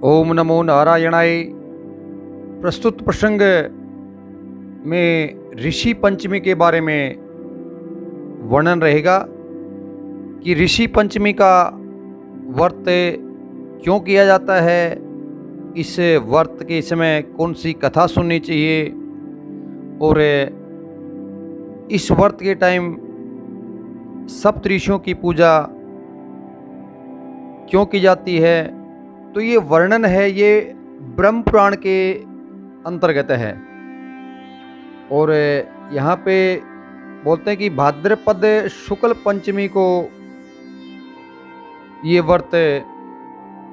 ओम नमो नारायणाय। प्रस्तुत प्रसंग में ऋषि पंचमी के बारे में वर्णन रहेगा कि ऋषि पंचमी का व्रत क्यों किया जाता है, इस व्रत के समय कौन सी कथा सुननी चाहिए और इस व्रत के टाइम सप्तऋषियों की पूजा क्यों की जाती है। तो ये वर्णन है, ये ब्रह्म पुराण के अंतर्गत है। और यहाँ पे बोलते हैं कि भाद्रपद शुक्ल पंचमी को ये व्रत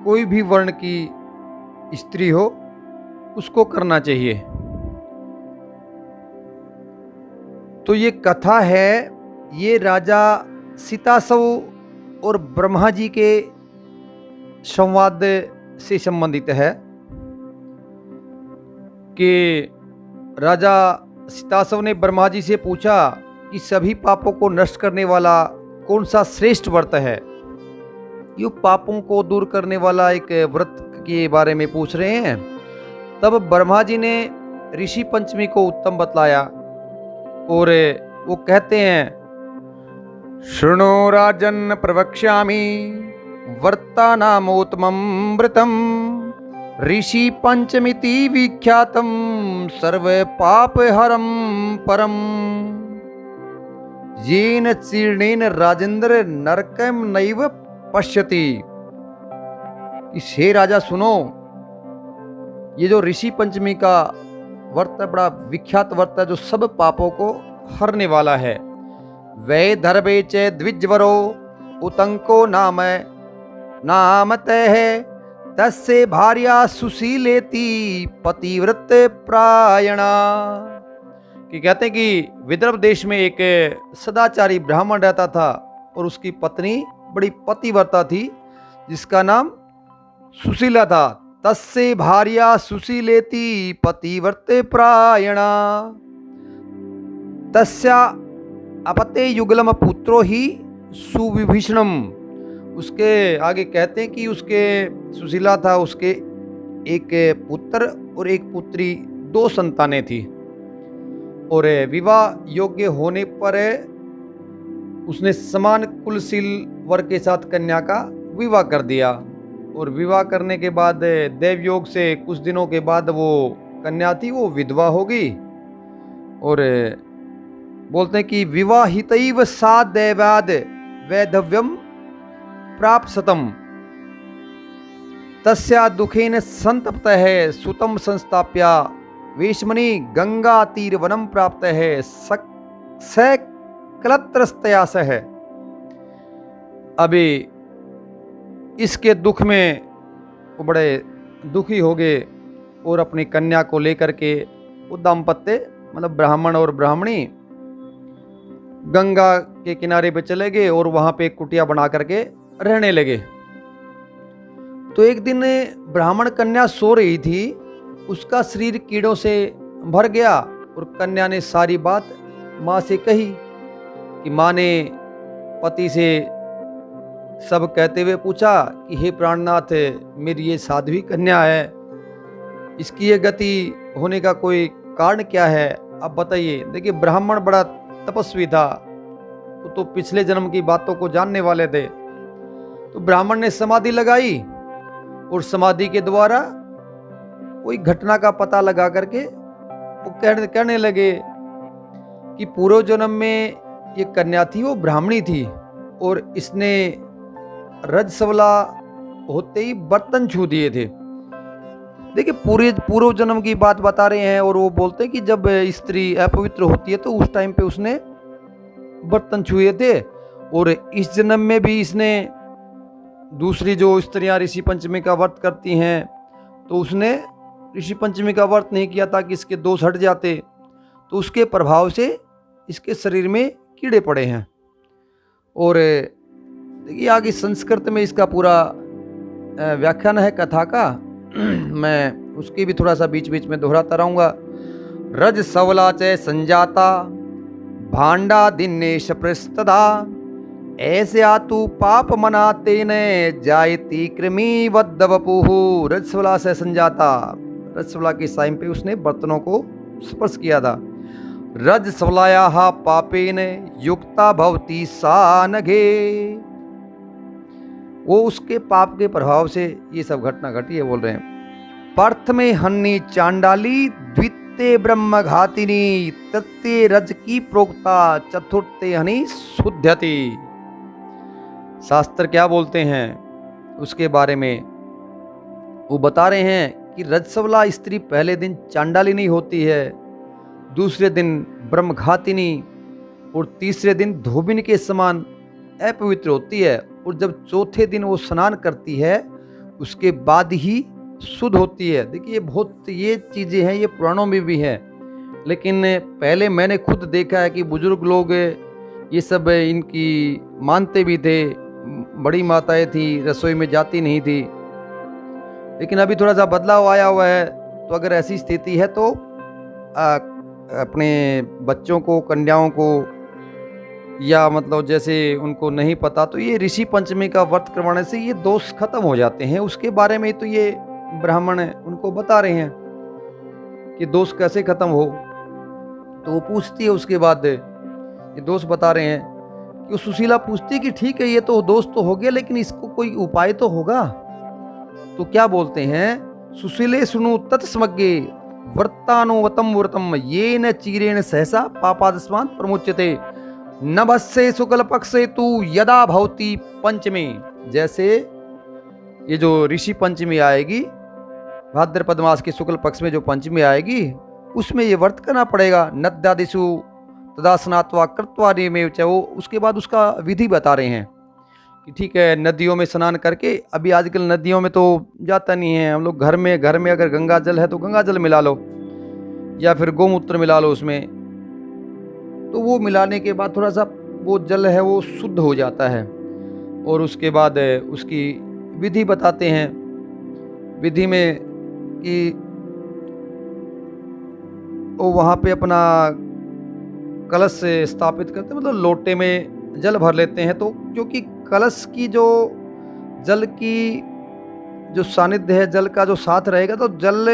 कोई भी वर्ण की स्त्री हो उसको करना चाहिए। तो ये कथा है, ये राजा सीतासव और ब्रह्मा जी के संवाद से संबंधित है कि राजा सीतासव ने ब्रह्मा जी से पूछा कि सभी पापों को नष्ट करने वाला कौन सा श्रेष्ठ व्रत है। ये पापों को दूर करने वाला एक व्रत के बारे में पूछ रहे हैं। तब ब्रह्मा जी ने ऋषि पंचमी को उत्तम बतलाया और वो कहते हैं, शृणु राजन प्रवक्ष्यामि वर्तानामोत्तममृतं ऋषि पंचमिति विख्यातं सर्व पापहरं परम येन चीर्णेन राजेंद्र नरकम नैव पश्यति। हे राजा सुनो, ये जो ऋषि पंचमी का व्रत है बड़ा विख्यात व्रत है जो सब पापों को हरने वाला है। वै धर्वे च द्विजवरो उतंको नामत है तस्य भार्या सुशीलेति पतिव्रत प्रायणा। कि कहते हैं कि विदर्भ देश में एक सदाचारी ब्राह्मण रहता था और उसकी पत्नी बड़ी पतिव्रता थी जिसका नाम सुशीला था। तस्य भार्या सुशीलेति पतिव्रत प्रायणा तस्या अपते युगलम पुत्रो ही सुविभीषणम। उसके आगे कहते हैं कि उसके सुशीला था, उसके एक पुत्र और एक पुत्री, दो संतानें थी। और विवाह योग्य होने पर उसने समान कुलशील वर के साथ कन्या का विवाह कर दिया। और विवाह करने के बाद देवयोग से कुछ दिनों के बाद वो कन्या थी वो विधवा हो गई। और बोलते हैं कि विवाहितैव सा दैवाद वैधव्यम प्राप्त सतम तस्या दुखेन संतप्त है सुतम संस्थाप्या वेशमणि गंगा तीर वनम प्राप्त है सकलत्रस्तयास है। अभी इसके दुख में वो बड़े दुखी हो गए और अपनी कन्या को लेकर के वो दाम्पत्य मतलब ब्राह्मण और ब्राह्मणी गंगा के किनारे पे चले गए और वहां पे कुटिया बना करके रहने लगे। तो एक दिन ब्राह्मण कन्या सो रही थी, उसका शरीर कीड़ों से भर गया और कन्या ने सारी बात माँ से कही कि माँ ने पति से सब कहते हुए पूछा कि हे प्राणनाथ, मेरी ये साध्वी कन्या है, इसकी ये गति होने का कोई कारण क्या है, आप बताइए। देखिए ब्राह्मण बड़ा तपस्वी था, वो तो पिछले जन्म की बातों को जानने वाले थे। तो ब्राह्मण ने समाधि लगाई और समाधि के द्वारा कोई घटना का पता लगा करके वो कहने लगे कि पूर्व जन्म में ये कन्या थी वो ब्राह्मणी थी और इसने रजस्वला होते ही बर्तन छू दिए थे। देखिए पूर्व जन्म की बात बता रहे हैं और वो बोलते हैं कि जब स्त्री अपवित्र होती है तो उस टाइम पे उसने बर्तन छुए थे। और इस जन्म में भी इसने दूसरी जो स्त्रियां ऋषि पंचमी का व्रत करती हैं तो उसने ऋषि पंचमी का व्रत नहीं किया ताकि इसके दोष हट जाते, तो उसके प्रभाव से इसके शरीर में कीड़े पड़े हैं। और देखिए आगे संस्कृत में इसका पूरा व्याख्यान है कथा का, मैं उसकी भी थोड़ा सा बीच बीच में दोहराता रहूँगा। रज सवला च संजाता भांडा दिनेश प्रस्तदा ऐसे आतु पाप मनाते न जायती कृमि वद्दवपुहु। रजस्वला से संजाता, रजस्वला के टाइम पे उसने बर्तनों को स्पर्श किया था। रजस्वलायाः पापेन युक्ता भवती सा नघे। वो उसके पाप के प्रभाव से ये सब घटना घटी है, बोल रहे हैं। प्रथमे हन्नी चांडाली, द्वितीय ब्रह्म घातिनी, तृतीय रज की प्रोक्ता, चतुर्थे हनि शुद्धति। शास्त्र क्या बोलते हैं उसके बारे में? वो बता रहे हैं कि रजस्वला स्त्री पहले दिन चांडालिनी होती है, दूसरे दिन ब्रह्मघातिनी और तीसरे दिन धोबिन के समान अपवित्र होती है, और जब चौथे दिन वो स्नान करती है उसके बाद ही शुद्ध होती है। देखिए बहुत ये चीज़ें हैं, ये पुराणों में भी हैं, लेकिन पहले मैंने खुद देखा है कि बुजुर्ग लोग ये सब इनकी मानते भी थे। बड़ी माताएं थी, रसोई में जाती नहीं थी, लेकिन अभी थोड़ा सा बदलाव आया हुआ है। तो अगर ऐसी स्थिति है तो अपने बच्चों को, कन्याओं को, या मतलब जैसे उनको नहीं पता, तो ये ऋषि पंचमी का व्रत करवाने से ये दोष खत्म हो जाते हैं। उसके बारे में तो ये ब्राह्मण उनको बता रहे हैं कि दोष कैसे खत्म हो। तो वो पूछती है, उसके बाद ये दोष बता रहे हैं कि सुशीला पूछती है कि ठीक है ये तो दोष तो हो गया, लेकिन इसको कोई उपाय तो होगा। तो क्या बोलते हैं, सुशीले सुनु तत्समग्गे व्रतानुवतम व्रतम ये न चीरेण सहसा पापादस्मान प्रमुच्यते नभस्से शुक्ल पक्षे तु यदा भवती पंचमी। जैसे ये जो ऋषि पंचमी आएगी, भाद्रपद मास के शुक्ल पक्ष में जो पंचमी आएगी, उसमें ये व्रत करना पड़ेगा। नद्यादिषु तदा स्नात्वा कृत्वा नियमेव च। वो उसके बाद उसका विधि बता रहे हैं कि ठीक है नदियों में स्नान करके, अभी आजकल नदियों में तो जाता नहीं है हम लोग, घर में अगर गंगा जल है तो गंगा जल मिला लो, या फिर गोमूत्र मिला लो उसमें। तो वो मिलाने के बाद थोड़ा सा वो जल है वो शुद्ध हो जाता है। और उसके बाद उसकी विधि बताते हैं। विधि में कि वो वहाँ पे अपना कलश स्थापित करते हैं, मतलब लोटे में जल भर लेते हैं। तो क्योंकि कलश की जो जल की जो सानिध्य है, जल का जो साथ रहेगा, तो जल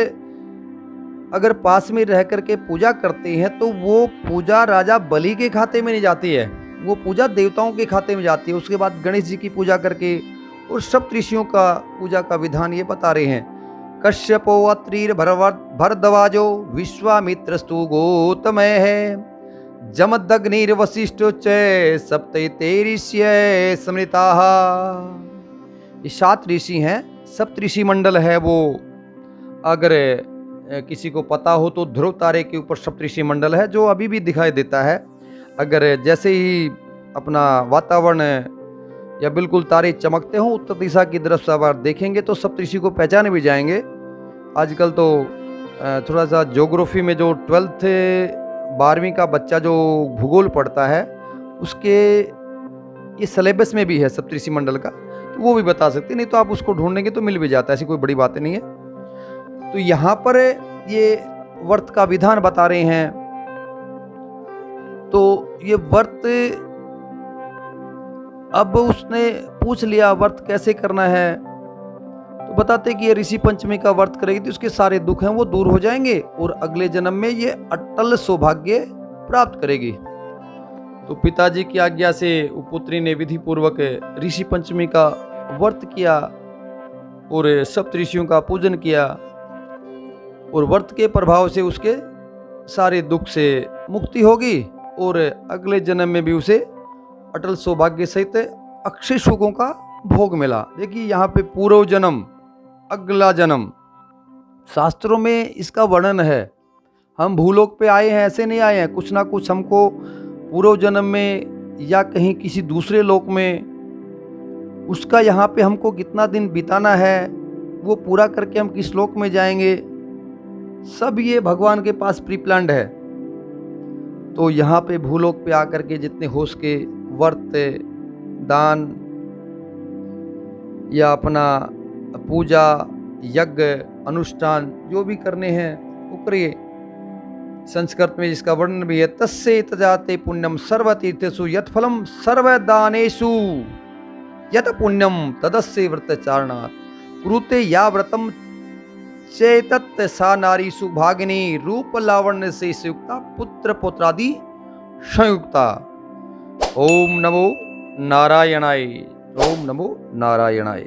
अगर पास में रह करके पूजा करते हैं तो वो पूजा राजा बलि के खाते में नहीं जाती है, वो पूजा देवताओं के खाते में जाती है। उसके बाद गणेश जी की पूजा करके और सप्त ऋषियों का पूजा का विधान ये बता रहे हैं। कश्यपो अत्रीर भरद्वाजो विश्वामित्रस्तु गौतमय है जमदग्निर वशिष्ठो च सप्तैते ऋष्य स्मृताः। ये 7 ऋषि हैं, सप्त ऋषि मंडल है वो। अगर किसी को पता हो तो ध्रुव तारे के ऊपर सप्त ऋषि मंडल है, जो अभी भी दिखाई देता है। अगर जैसे ही अपना वातावरण या बिल्कुल तारे चमकते हों उत्तर दिशा की तरफ से अगर देखेंगे तो सप्तऋषि को पहचाने भी जाएंगे। आजकल तो थोड़ा सा ज्योग्राफी में जो 12th 12वीं का बच्चा जो भूगोल पढ़ता है उसके ये सिलेबस में भी है सप्तऋषि मंडल का, तो वो भी बता सकते, नहीं तो आप उसको ढूंढेंगे तो मिल भी जाता है, ऐसी कोई बड़ी बातें नहीं है। तो यहाँ पर ये व्रत का विधान बता रहे हैं। तो ये व्रत अब उसने पूछ लिया व्रत कैसे करना है, तो बताते कि ये ऋषि पंचमी का व्रत करेगी तो उसके सारे दुख हैं वो दूर हो जाएंगे और अगले जन्म में ये अटल सौभाग्य प्राप्त करेगी। तो पिताजी की आज्ञा से पुत्री ने विधि पूर्वक ऋषि पंचमी का व्रत किया और सप्त ऋषियों का पूजन किया, और व्रत के प्रभाव से उसके सारे दुख से मुक्ति होगी और अगले जन्म में भी उसे अटल सौभाग्य सहित अक्षय सुखों का भोग मिला। देखिए यहाँ पे पूर्व जन्म, अगला जन्म, शास्त्रों में इसका वर्णन है। हम भूलोक पे आए हैं ऐसे नहीं आए हैं, कुछ ना कुछ हमको पूर्व जन्म में या कहीं किसी दूसरे लोक में उसका यहाँ पे हमको कितना दिन बिताना है, वो पूरा करके हम किस लोक में जाएंगे, सब ये भगवान के पास प्री प्लान्ड है। तो यहाँ पे भूलोक पे आकर के जितने हो सके व्रत, दान या अपना पूजा, यज्ञ, अनुष्ठान जो भी करने हैं वो करिए। संस्कृत में जिसका वर्णन भी है, तस्से तजाते पुण्यम सर्वतीर्थेषु यत्फलम सर्वदानेषु यत पुण्यम तदस्य व्रतचारणात् कुरुते या व्रतम चेतत सा नारी सुभागिनी रूप लावण्य से संयुक्ता पुत्र पुत्रादि संयुक्ता। ओम नमो नारायणाय। ओम नमो नारायणाय।